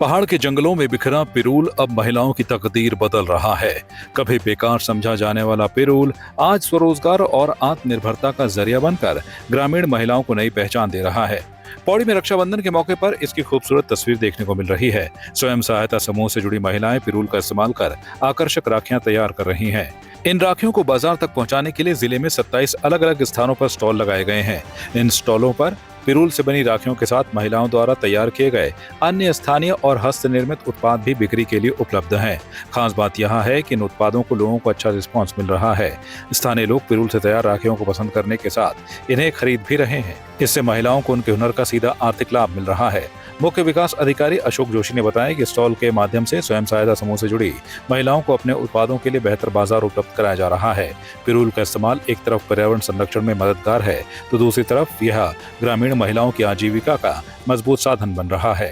पहाड़ के जंगलों में बिखरा पिरूल अब महिलाओं की तकदीर बदल रहा है। कभी बेकार समझा जाने वाला पिरूल आज स्वरोजगार और आत्मनिर्भरता का जरिया बनकर ग्रामीण महिलाओं को नई पहचान दे रहा है। पौड़ी में रक्षाबंधन के मौके पर इसकी खूबसूरत तस्वीर देखने को मिल रही है। स्वयं सहायता समूह से जुड़ी महिलाएं पिरूल का इस्तेमाल कर आकर्षक राखियां तैयार कर रही हैं। इन राखियों को बाजार तक पहुंचाने के लिए जिले में 27 अलग अलग स्थानों पर स्टॉल लगाए गए हैं। इन स्टॉलों पर पिरूल से बनी राखियों के साथ महिलाओं द्वारा तैयार किए गए अन्य स्थानीय और हस्त निर्मित उत्पाद भी बिक्री के लिए उपलब्ध हैं। खास बात यह है कि इन उत्पादों को लोगों को अच्छा रिस्पांस मिल रहा है। स्थानीय लोग पिरूल से तैयार राखियों को पसंद करने के साथ इन्हें खरीद भी रहे हैं। इससे महिलाओं को उनके हुनर का सीधा आर्थिक लाभ मिल रहा है। मुख्य विकास अधिकारी अशोक जोशी ने बताया कि स्टॉल के माध्यम से स्वयं सहायता समूह से जुड़ी महिलाओं को अपने उत्पादों के लिए बेहतर बाजार उपलब्ध कराया जा रहा है। पिरूल का इस्तेमाल एक तरफ पर्यावरण संरक्षण में मददगार है तो दूसरी तरफ यह ग्रामीण महिलाओं की आजीविका का मजबूत साधन बन रहा है।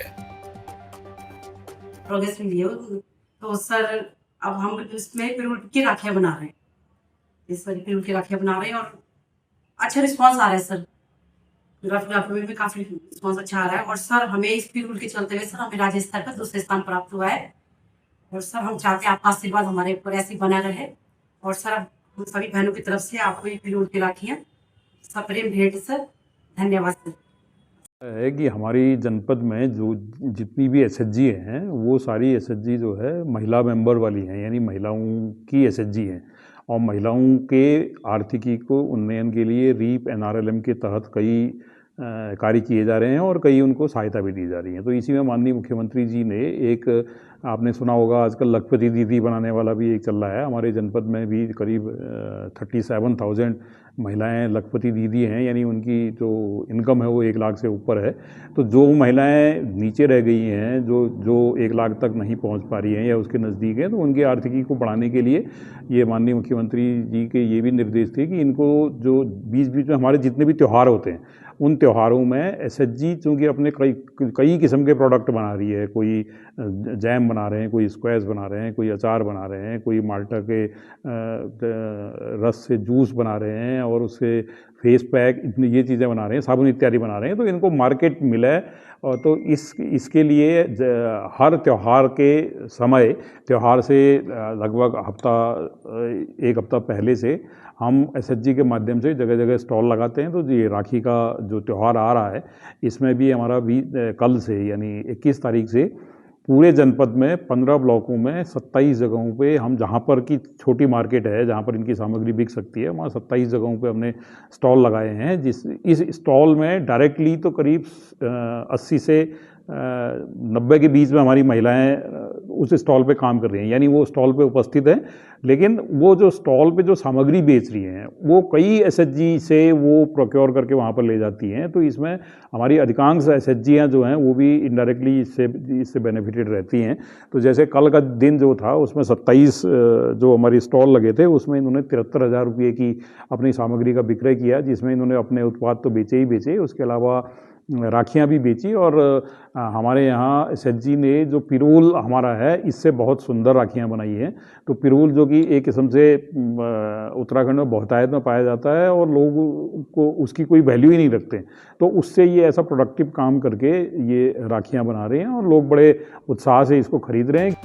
तो सर अब हम इसमें पिरूल की राखियां बना रहे हैं। इस तरह पिरूल की राखियां बना रहे हैं और अच्छा रिस्पांस आ रहा है सर। फोटोग्राफी में भी काफी रिस्पांस अच्छा आ रहा है। और सर हमें इस पिरूल के चलते हुए सर हमें राज्य स्तर पर दूसरे स्थान प्राप्त हुआ है। और सर हम चाहते हैं आपका आशीर्वाद हमारे ऊपर ऐसे बना रहे। और सर हम सभी बहनों की तरफ से आपको ये पिरूल की राखियां सप्रेम भेंट सर। धन्यवाद सर। है कि हमारी जनपद में जो जितनी भी एसएचजी हैं वो सारी एसएचजी जो है महिला मेंबर वाली हैं, यानी महिलाओं की एसएचजी हैं। और महिलाओं के आर्थिकी को उन्नयन के लिए रीप एनआरएलएम के तहत कई कार्य किए जा रहे हैं और कई उनको सहायता भी दी जा रही है। तो इसी में माननीय मुख्यमंत्री जी ने एक, आपने सुना होगा आजकल लखपति दीदी बनाने वाला भी एक चल रहा है। हमारे जनपद में भी करीब 37,000 महिलाएं लखपति दीदी हैं, यानी उनकी जो इनकम है वो 1 लाख से ऊपर है। तो जो महिलाएं नीचे रह गई हैं, जो 1 लाख तक नहीं पहुंच पा रही हैं या उसके नज़दीक हैं, तो उनकी आर्थिकी को बढ़ाने के लिए ये माननीय मुख्यमंत्री जी के ये भी निर्देश थे कि इनको जो बीच बीच में हमारे जितने भी त्यौहार होते हैं उन त्योहारों में एसएचजी चूँकि अपने कई किस्म के प्रोडक्ट बना रही है। कोई जैम बना रहे हैं, कोई स्क्वैश बना रहे हैं, कोई अचार बना रहे हैं, कोई माल्टा के रस से जूस बना रहे हैं और उससे फेस पैक, इतनी ये चीज़ें बना रहे हैं, साबुन इत्यादि बना रहे हैं। तो इनको मार्केट मिला है। और तो इसके लिए हर त्यौहार के समय, त्यौहार से लगभग एक हफ्ता पहले से हम एसएचजी के माध्यम से जगह जगह स्टॉल लगाते हैं। तो ये राखी का जो त्यौहार आ रहा है इसमें भी हमारा कल से यानी 21 तारीख से पूरे जनपद में 15 ब्लॉकों में 27 जगहों पे हम, जहाँ पर की छोटी मार्केट है जहाँ पर इनकी सामग्री बिक सकती है, वहाँ 27 जगहों पे हमने स्टॉल लगाए हैं। इस स्टॉल में डायरेक्टली तो करीब 80 से 90 के बीच में हमारी महिलाएं उस स्टॉल पे काम कर रही हैं, यानी वो स्टॉल पे उपस्थित हैं। लेकिन वो जो स्टॉल पे जो सामग्री बेच रही हैं वो कई एसएचजी से वो प्रोक्योर करके वहाँ पर ले जाती हैं। तो इसमें हमारी अधिकांश एसएचजियाँ जो हैं वो भी इनडायरेक्टली इससे बेनिफिटेड रहती हैं। तो जैसे कल का दिन जो था उसमें 27 जो हमारी स्टॉल लगे थे उसमें इन्होंने 73,000 रुपये की अपनी सामग्री का विक्रय किया, जिसमें इन्होंने अपने उत्पाद तो बेचे ही बेचे, उसके अलावा राखियाँ भी बेची। और हमारे यहाँ एसएचजी ने जो पिरूल हमारा है इससे बहुत सुंदर राखियाँ बनाई हैं। तो पिरूल जो कि एक किस्म से उत्तराखंड में बहुतायत में पाया जाता है और लोग को उसकी कोई वैल्यू ही नहीं रखते, तो उससे ये ऐसा प्रोडक्टिव काम करके ये राखियाँ बना रहे हैं और लोग बड़े उत्साह से इसको खरीद रहे हैं।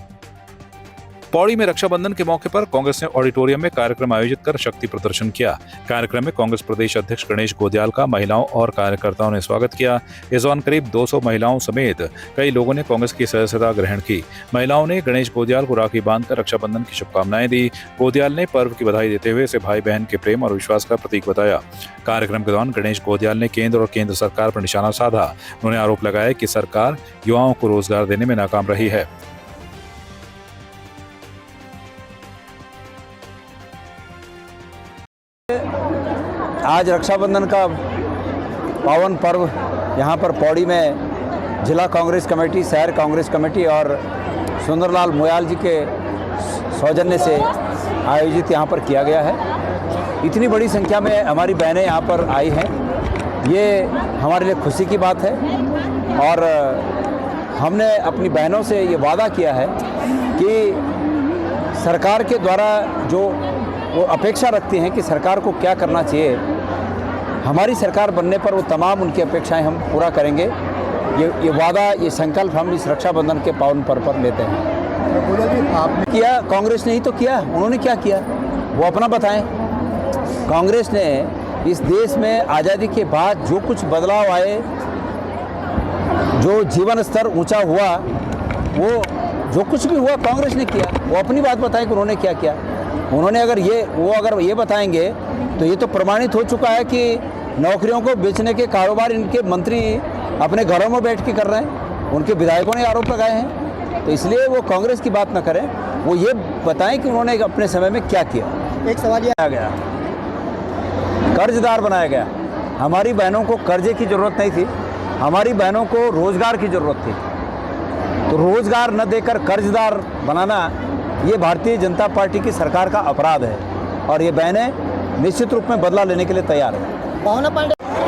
पौड़ी में रक्षाबंधन के मौके पर कांग्रेस ने ऑडिटोरियम में कार्यक्रम आयोजित कर शक्ति प्रदर्शन किया। कार्यक्रम में कांग्रेस प्रदेश अध्यक्ष गणेश गोदियाल का महिलाओं और कार्यकर्ताओं ने स्वागत किया। इस दौरान करीब 200 महिलाओं समेत कई लोगों ने कांग्रेस की सदस्यता ग्रहण की। महिलाओं ने गणेश गोदियाल को राखी बांधकर रक्षाबंधन की शुभकामनाएं दी। गोदियाल ने पर्व की बधाई देते हुए इसे भाई बहन के प्रेम और विश्वास का प्रतीक बताया। कार्यक्रम के दौरान गणेश गोदियाल ने केंद्र और केंद्र सरकार पर निशाना साधा। उन्होंने आरोप लगाया कि सरकार युवाओं को रोजगार देने में नाकाम रही है। आज रक्षाबंधन का पावन पर्व यहाँ पर पौड़ी में जिला कांग्रेस कमेटी, शहर कांग्रेस कमेटी और सुंदरलाल मोयाल जी के सौजन्य से आयोजित यहाँ पर किया गया है। इतनी बड़ी संख्या में हमारी बहनें यहाँ पर आई हैं, ये हमारे लिए खुशी की बात है। और हमने अपनी बहनों से ये वादा किया है कि सरकार के द्वारा जो वो अपेक्षा रखती हैं कि सरकार को क्या करना चाहिए, हमारी सरकार बनने पर वो तमाम उनकी अपेक्षाएं हम पूरा करेंगे। ये वादा, ये संकल्प हम इस रक्षाबंधन के पावन पर्व पर लेते हैं। गोयल जी, आपने किया, कांग्रेस ने ही तो किया। उन्होंने क्या किया वो अपना बताएं। कांग्रेस ने इस देश में आज़ादी के बाद जो कुछ बदलाव आए, जो जीवन स्तर ऊंचा हुआ, वो जो कुछ भी हुआ कांग्रेस ने किया। वो अपनी बात बताएं कि उन्होंने क्या किया। उन्होंने अगर ये बताएंगे तो ये तो प्रमाणित हो चुका है कि नौकरियों को बेचने के कारोबार इनके मंत्री अपने घरों में बैठ के कर रहे हैं। उनके विधायकों ने आरोप लगाए हैं। तो इसलिए वो कांग्रेस की बात ना करें, वो ये बताएं कि उन्होंने अपने समय में क्या किया। एक सवाल ये आ गया, कर्जदार बनाया गया। हमारी बहनों को कर्जे की ज़रूरत नहीं थी, हमारी बहनों को रोज़गार की ज़रूरत थी। तो रोज़गार न देकर कर्जदार बनाना ये भारतीय जनता पार्टी की सरकार का अपराध है, और ये बहनें निश्चित रूप में बदला लेने के लिए तैयार हैं।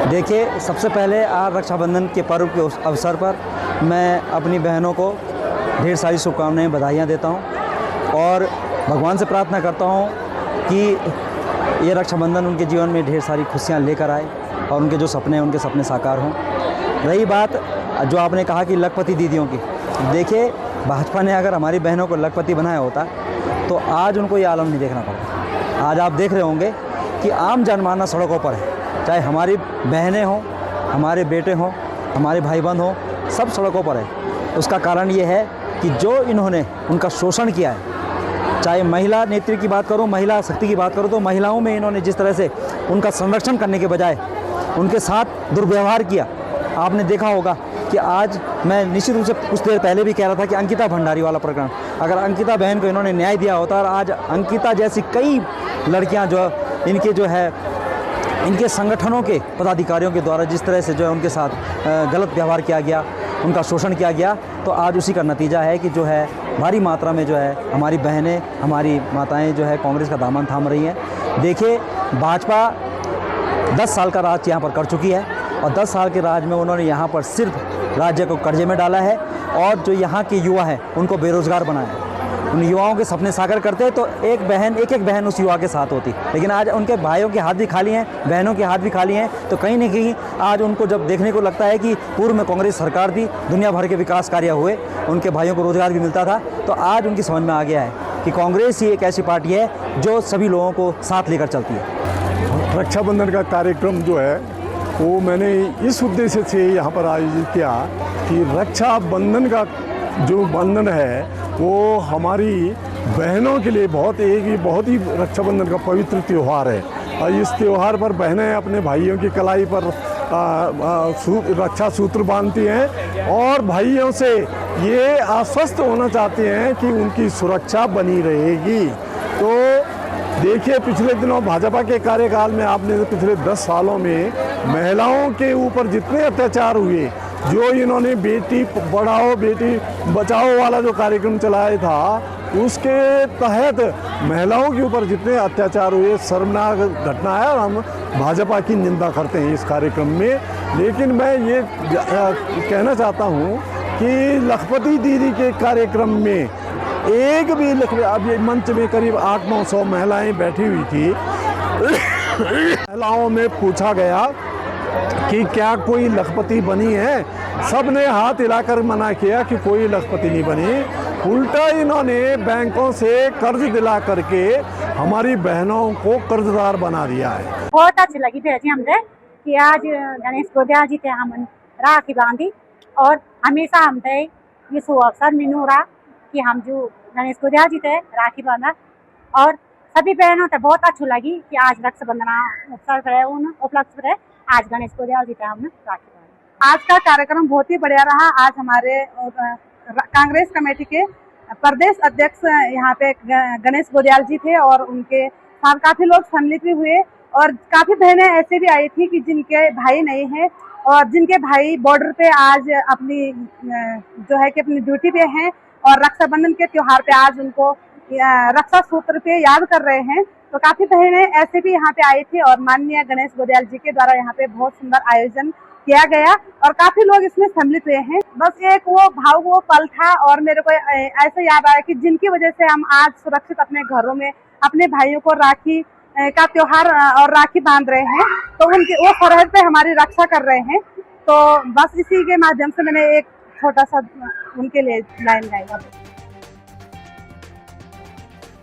देखिए, सबसे पहले आज रक्षाबंधन के पर्व के उस अवसर पर मैं अपनी बहनों को ढेर सारी शुभकामनाएं, बधाइयाँ देता हूं और भगवान से प्रार्थना करता हूं कि ये रक्षाबंधन उनके जीवन में ढेर सारी खुशियां लेकर आए और उनके जो सपने हैं उनके सपने साकार हों। रही बात जो आपने कहा कि लखपति दीदियों की, देखिए भाजपा ने अगर हमारी बहनों को लखपति बनाया होता तो आज उनको ये आलम नहीं देखना पड़ता। आज आप देख रहे होंगे कि आम जनमानस सड़कों पर है, चाहे हमारी बहनें हों, हमारे बेटे हों, हमारे भाई बंद हों, सब सड़कों पर है। उसका कारण ये है कि जो इन्होंने उनका शोषण किया है, चाहे महिला नेत्री की बात करूं, महिला शक्ति की बात करूं, तो महिलाओं में इन्होंने जिस तरह से उनका संरक्षण करने के बजाय उनके साथ दुर्व्यवहार किया, आपने देखा होगा कि आज मैं निश्चित रूप से कुछ देर पहले भी कह रहा था कि अंकिता भंडारी वाला प्रकरण, अगर अंकिता बहन को इन्होंने न्याय दिया होता और आज अंकिता जैसी कई लड़कियां जो इनके संगठनों के पदाधिकारियों के द्वारा जिस तरह से जो है उनके साथ गलत व्यवहार किया गया, उनका शोषण किया गया, तो आज उसी का नतीजा है कि जो है भारी मात्रा में जो है हमारी बहनें, हमारी माताएं जो है कांग्रेस का दामन थाम रही हैं। देखिए, भाजपा 10 साल का राज यहाँ पर कर चुकी है और 10 साल के राज में उन्होंने यहाँ पर सिर्फ राज्य को कर्जे में डाला है और जो यहाँ के युवा हैं उनको बेरोज़गार बनाया है। उन युवाओं के सपने साकार करते तो एक एक बहन उस युवा के साथ होती, लेकिन आज उनके भाइयों के हाथ भी खाली हैं, बहनों के हाथ भी खाली हैं। तो कहीं ना कहीं आज उनको जब देखने को लगता है कि पूर्व में कांग्रेस सरकार थी, दुनिया भर के विकास कार्य हुए, उनके भाइयों को रोज़गार भी मिलता था, तो आज उनकी समझ में आ गया है कि कांग्रेस ही एक ऐसी पार्टी है जो सभी लोगों को साथ लेकर चलती है। रक्षाबंधन का कार्यक्रम जो है वो मैंने इस उद्देश्य से यहाँ पर आयोजित किया कि रक्षाबंधन का जो बंधन है वो हमारी बहनों के लिए बहुत ही रक्षाबंधन का पवित्र त्यौहार है। और इस त्यौहार पर बहनें अपने भाइयों की कलाई पर रक्षा सूत्र बांधती हैं और भाइयों से ये आश्वस्त होना चाहती हैं कि उनकी सुरक्षा बनी रहेगी। तो देखिए, पिछले दिनों भाजपा के कार्यकाल में आपने पिछले 10 सालों में महिलाओं के ऊपर जितने अत्याचार हुए, जो इन्होंने बेटी पढ़ाओ बेटी बचाओ वाला जो कार्यक्रम चलाया था, उसके तहत महिलाओं के ऊपर जितने अत्याचार हुए, शर्मनाक घटना है और हम भाजपा की निंदा करते हैं इस कार्यक्रम में। लेकिन मैं ये कहना चाहता हूँ कि लखपति दीदी के कार्यक्रम में एक भी अब ये मंच में करीब 800-900 महिलाएं बैठी हुई थी। महिलाओं में पूछा गया कि क्या कोई लखपति बनी है, सब ने हाथ हिलाकर मना किया कि कोई लखपति नहीं बनी। उल्टा इन्होंने बैंकों से कर्ज दिला करके हमारी बहनों को कर्जदार बना दिया है। बहुत अच्छी लगी भेजी हमसे कि आज गणेश गोदिया जी थे, हम राखी बांधी और हमेशा हमसे ये अवसर मिलू रहा कि हम जो गणेश गोदिया जी थे राखी बांधा और सभी बहनों से बहुत अच्छी लगी कि आज रक्षाबंधन उपलक्ष्य है, आज गणेश गोदिया जी थे हमने राखी बांधी। आज का कार्यक्रम बहुत ही बढ़िया रहा। आज हमारे कांग्रेस कमेटी के प्रदेश अध्यक्ष यहाँ पे गणेश गोदियाल जी थे और उनके साथ काफी लोग सम्मिलित भी हुए और काफी बहनें ऐसे भी आई थी कि जिनके भाई नहीं हैं और जिनके भाई बॉर्डर पे आज अपनी जो है कि अपनी ड्यूटी पे हैं और रक्षाबंधन के त्योहार पे आज उनको रक्षा सूत्र पे याद कर रहे हैं। तो काफी बहनें ऐसे भी यहाँ पे आई थी और माननीय गणेश गोदियाल जी के द्वारा यहाँ पे बहुत सुंदर आयोजन किया गया और काफी लोग इसमें सम्मिलित हुए हैं। बस एक वो भाव वो पल था और मेरे को ऐसा याद आया कि जिनकी वजह से हम आज सुरक्षित अपने घरों में अपने भाइयों को राखी का त्योहार और राखी बांध रहे हैं, तो उनके वो सरहद पे हमारी रक्षा कर रहे हैं। तो बस इसी के माध्यम से मैंने एक छोटा सा उनके लिए लाइन गाई।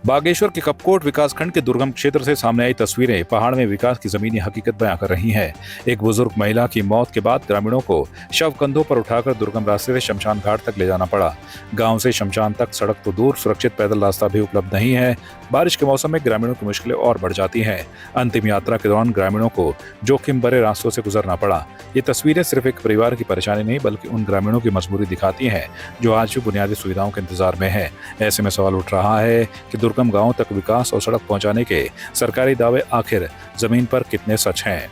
बागेश्वर के कपकोट विकासखंड के दुर्गम क्षेत्र से सामने आई तस्वीरें पहाड़ में विकास की जमीनी हकीकत बयां कर रही हैं। एक बुजुर्ग महिला की मौत के बाद ग्रामीणों को शव कंधों पर उठाकर दुर्गम रास्ते से शमशान घाट तक ले जाना पड़ा। गांव से शमशान तक सड़क तो दूर, सुरक्षित पैदल रास्ता भी उपलब्ध नहीं है। बारिश के मौसम में ग्रामीणों की मुश्किलें और बढ़ जाती हैं। अंतिम यात्रा के दौरान ग्रामीणों को जोखिम भरे रास्तों से गुजरना पड़ा। ये तस्वीरें सिर्फ एक परिवार की परेशानी नहीं बल्कि उन ग्रामीणों की मजबूरी दिखाती हैं जो आज भी बुनियादी सुविधाओं के इंतजार में है। ऐसे में सवाल उठ रहा है कि दुर्गम गांवों तक विकास और सड़क पहुंचाने के सरकारी दावे आखिर जमीन पर कितने सच हैं।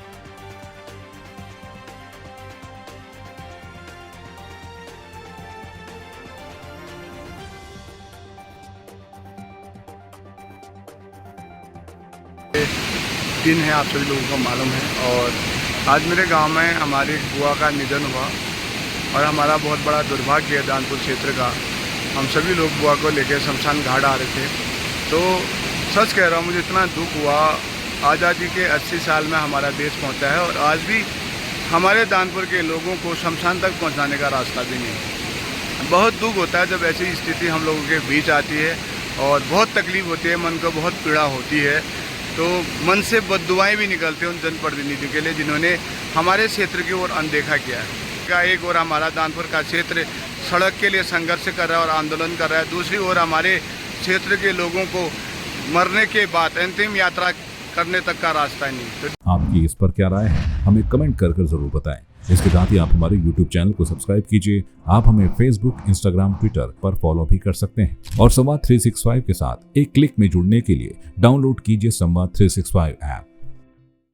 दिन है, आप सभी लोगों को मालूम है। और आज मेरे गांव में हमारी बुआ का निधन हुआ और हमारा बहुत बड़ा दुर्भाग्य है दानपुर क्षेत्र का। हम सभी लोग बुआ को लेकर शमशान घाट आ रहे थे, तो सच कह रहा हूँ मुझे इतना दुख हुआ। आज़ादी के 80 साल में हमारा देश पहुंचा है और आज भी हमारे दानपुर के लोगों को शमशान तक पहुंचाने का रास्ता भी नहीं। बहुत दुख होता है जब ऐसी स्थिति हम लोगों के बीच आती है और बहुत तकलीफ होती है, मन को बहुत पीड़ा होती है। तो मन से बद्दुआएं भी निकलते हैं उन जनप्रतिनिधि के लिए जिन्होंने हमारे क्षेत्र की ओर अनदेखा किया है। एक ओर हमारा दानपुर का क्षेत्र सड़क के लिए संघर्ष कर रहा है और आंदोलन कर रहा है, दूसरी ओर हमारे क्षेत्र के लोगों को मरने के बाद अंतिम यात्रा करने तक का रास्ता नहीं। तो आपकी इस पर क्या राय है, हमें कमेंट कर जरूर बताएं। इसके साथ ही आप हमारे YouTube चैनल को सब्सक्राइब कीजिए। आप हमें Facebook, Instagram, Twitter पर फॉलो भी कर सकते हैं और संवाद 365 के साथ एक क्लिक में जुड़ने के लिए डाउनलोड कीजिए संवाद 365 ऐप।